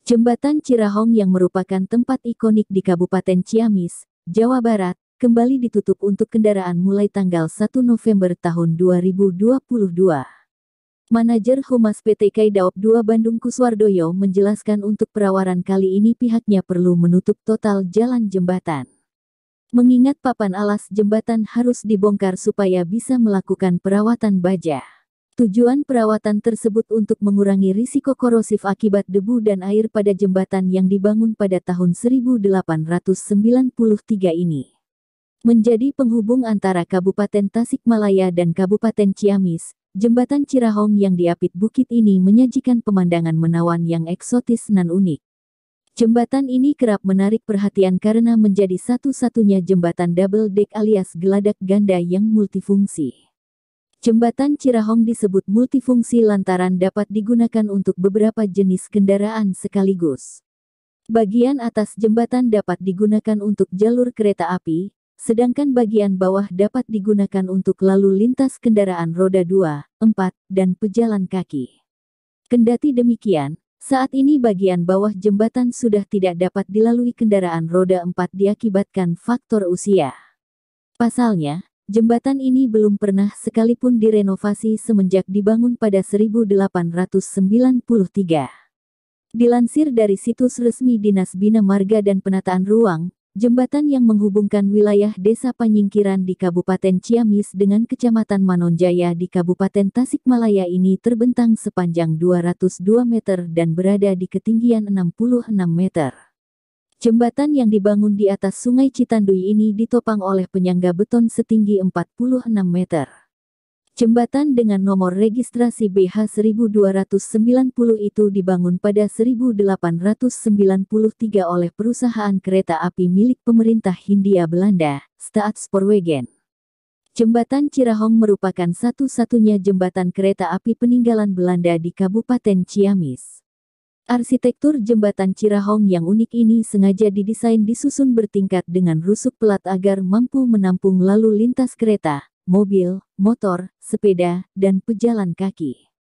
Jembatan Cirahong yang merupakan tempat ikonik di Kabupaten Ciamis, Jawa Barat, kembali ditutup untuk kendaraan mulai tanggal 1 November tahun 2022. Manajer Humas PT KAI Daop 2 Bandung Kuswardoyo menjelaskan untuk perawaran kali ini pihaknya perlu menutup total jalan jembatan. Mengingat papan alas jembatan harus dibongkar supaya bisa melakukan perawatan baja. Tujuan perawatan tersebut untuk mengurangi risiko korosif akibat debu dan air pada jembatan yang dibangun pada tahun 1893 ini. Menjadi penghubung antara Kabupaten Tasikmalaya dan Kabupaten Ciamis, jembatan Cirahong yang diapit bukit ini menyajikan pemandangan menawan yang eksotis nan unik. Jembatan ini kerap menarik perhatian karena menjadi satu-satunya jembatan double deck alias geladak ganda yang multifungsi. Jembatan Cirahong disebut multifungsi lantaran dapat digunakan untuk beberapa jenis kendaraan sekaligus. Bagian atas jembatan dapat digunakan untuk jalur kereta api, sedangkan bagian bawah dapat digunakan untuk lalu lintas kendaraan roda 2, 4, dan pejalan kaki. Kendati demikian, saat ini bagian bawah jembatan sudah tidak dapat dilalui kendaraan roda 4 diakibatkan faktor usia. Pasalnya, jembatan ini belum pernah sekalipun direnovasi semenjak dibangun pada 1893. Dilansir dari situs resmi Dinas Bina Marga dan Penataan Ruang, jembatan yang menghubungkan wilayah Desa Panyingkiran di Kabupaten Ciamis dengan Kecamatan Manonjaya di Kabupaten Tasikmalaya ini terbentang sepanjang 202 meter dan berada di ketinggian 66 meter. Jembatan yang dibangun di atas Sungai Citandui ini ditopang oleh penyangga beton setinggi 46 meter. Jembatan dengan nomor registrasi BH 1290 itu dibangun pada 1893 oleh perusahaan kereta api milik pemerintah Hindia Belanda, Staatspoorwegen. Jembatan Cirahong merupakan satu-satunya jembatan kereta api peninggalan Belanda di Kabupaten Ciamis. Arsitektur jembatan Cirahong yang unik ini sengaja didesain disusun bertingkat dengan rusuk pelat agar mampu menampung lalu lintas kereta, mobil, motor, sepeda, dan pejalan kaki.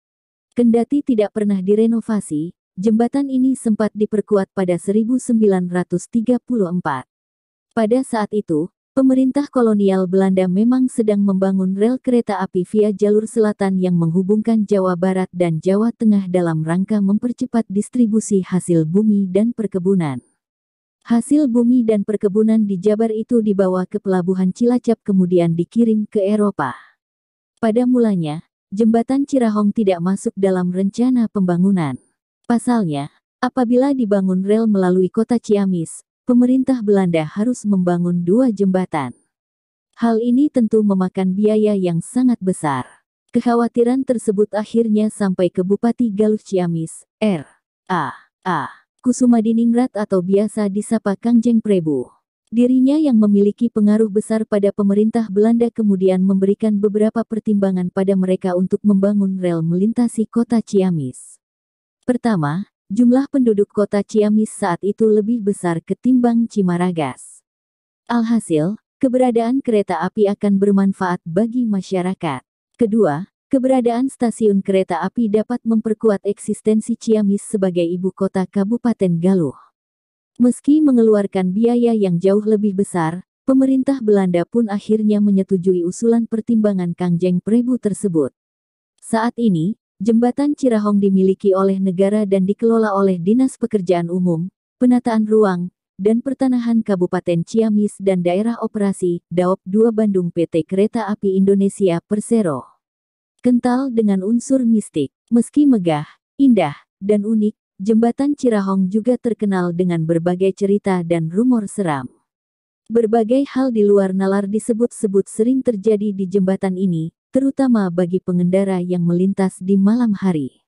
Kendati tidak pernah direnovasi, jembatan ini sempat diperkuat pada 1934. Pada saat itu, pemerintah kolonial Belanda memang sedang membangun rel kereta api via jalur selatan yang menghubungkan Jawa Barat dan Jawa Tengah dalam rangka mempercepat distribusi hasil bumi dan perkebunan. Hasil bumi dan perkebunan di Jabar itu dibawa ke pelabuhan Cilacap kemudian dikirim ke Eropa. Pada mulanya, jembatan Cirahong tidak masuk dalam rencana pembangunan. Pasalnya, apabila dibangun rel melalui kota Ciamis, pemerintah Belanda harus membangun 2 jembatan. Hal ini tentu memakan biaya yang sangat besar. Kekhawatiran tersebut akhirnya sampai ke Bupati Galuh Ciamis, R.A. Kusumadiningrat atau biasa disapa Kangjeng Prebu. Dirinya yang memiliki pengaruh besar pada pemerintah Belanda kemudian memberikan beberapa pertimbangan pada mereka untuk membangun rel melintasi kota Ciamis. Pertama, jumlah penduduk kota Ciamis saat itu lebih besar ketimbang Cimaragas. Alhasil, keberadaan kereta api akan bermanfaat bagi masyarakat. Kedua, keberadaan stasiun kereta api dapat memperkuat eksistensi Ciamis sebagai ibu kota Kabupaten Galuh. Meski mengeluarkan biaya yang jauh lebih besar, pemerintah Belanda pun akhirnya menyetujui usulan pertimbangan Kangjeng Prebu tersebut. Saat ini, jembatan Cirahong dimiliki oleh negara dan dikelola oleh Dinas Pekerjaan Umum, Penataan Ruang, dan Pertanahan Kabupaten Ciamis dan Daerah Operasi Daop 2 Bandung PT Kereta Api Indonesia Persero. Kental dengan unsur mistik, meski megah, indah, dan unik, jembatan Cirahong juga terkenal dengan berbagai cerita dan rumor seram. Berbagai hal di luar nalar disebut-sebut sering terjadi di jembatan ini, terutama bagi pengendara yang melintas di malam hari.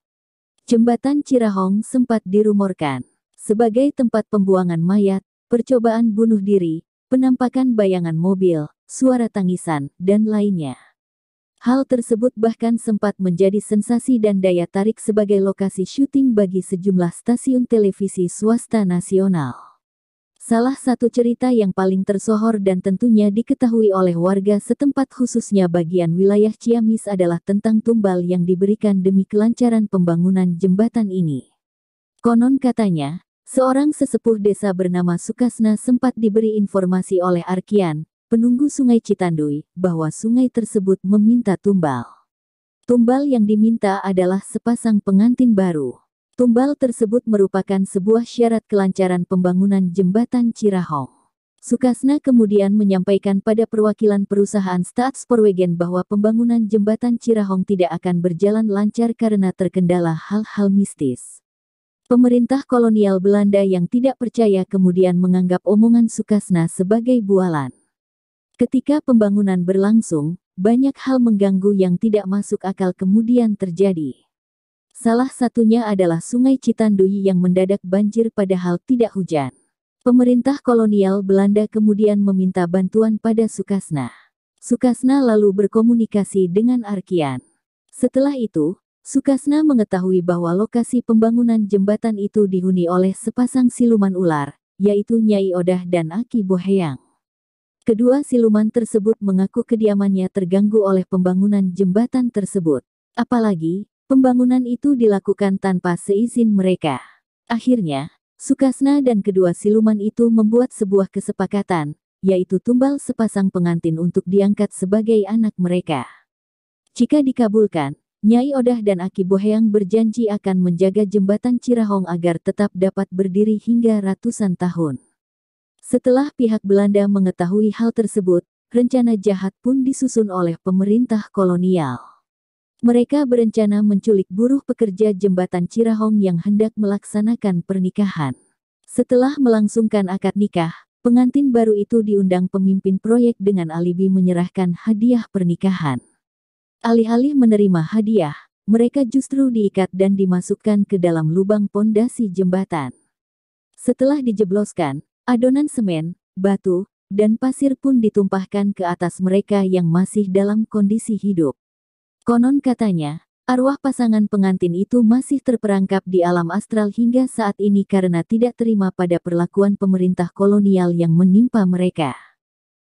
Jembatan Cirahong sempat dirumorkan sebagai tempat pembuangan mayat, percobaan bunuh diri, penampakan bayangan mobil, suara tangisan, dan lainnya. Hal tersebut bahkan sempat menjadi sensasi dan daya tarik sebagai lokasi syuting bagi sejumlah stasiun televisi swasta nasional. Salah satu cerita yang paling tersohor dan tentunya diketahui oleh warga setempat khususnya bagian wilayah Ciamis adalah tentang tumbal yang diberikan demi kelancaran pembangunan jembatan ini. Konon katanya, Seorang sesepuh desa bernama Sukasna sempat diberi informasi oleh Arkian, penunggu Sungai Citanduy, bahwa sungai tersebut meminta tumbal. Tumbal yang diminta adalah sepasang pengantin baru. Tumbal tersebut merupakan sebuah syarat kelancaran pembangunan jembatan Cirahong. Sukasna kemudian menyampaikan pada perwakilan perusahaan Staatspoorwegen bahwa pembangunan jembatan Cirahong tidak akan berjalan lancar karena terkendala hal-hal mistis. Pemerintah kolonial Belanda yang tidak percaya kemudian menganggap omongan Sukasna sebagai bualan. Ketika pembangunan berlangsung, banyak hal mengganggu yang tidak masuk akal kemudian terjadi. Salah satunya adalah Sungai Citanduy yang mendadak banjir padahal tidak hujan. Pemerintah kolonial Belanda kemudian meminta bantuan pada Sukasna. Sukasna lalu berkomunikasi dengan Arkian. Setelah itu, Sukasna mengetahui bahwa lokasi pembangunan jembatan itu dihuni oleh sepasang siluman ular, yaitu Nyai Odah dan Aki Boheyang. Kedua siluman tersebut mengaku kediamannya terganggu oleh pembangunan jembatan tersebut. Apalagi, pembangunan itu dilakukan tanpa seizin mereka. Akhirnya, Sukasna dan kedua siluman itu membuat sebuah kesepakatan, yaitu tumbal sepasang pengantin untuk diangkat sebagai anak mereka. Jika dikabulkan, Nyai Odah dan Aki Boheyang berjanji akan menjaga jembatan Cirahong agar tetap dapat berdiri hingga ratusan tahun. Setelah pihak Belanda mengetahui hal tersebut, rencana jahat pun disusun oleh pemerintah kolonial. Mereka berencana menculik buruh pekerja jembatan Cirahong yang hendak melaksanakan pernikahan. Setelah melangsungkan akad nikah, pengantin baru itu diundang pemimpin proyek dengan alibi menyerahkan hadiah pernikahan. Alih-alih menerima hadiah, mereka justru diikat dan dimasukkan ke dalam lubang pondasi jembatan. Setelah dijebloskan, adonan semen, batu, dan pasir pun ditumpahkan ke atas mereka yang masih dalam kondisi hidup. Konon katanya, arwah pasangan pengantin itu masih terperangkap di alam astral hingga saat ini karena tidak terima pada perlakuan pemerintah kolonial yang menimpa mereka.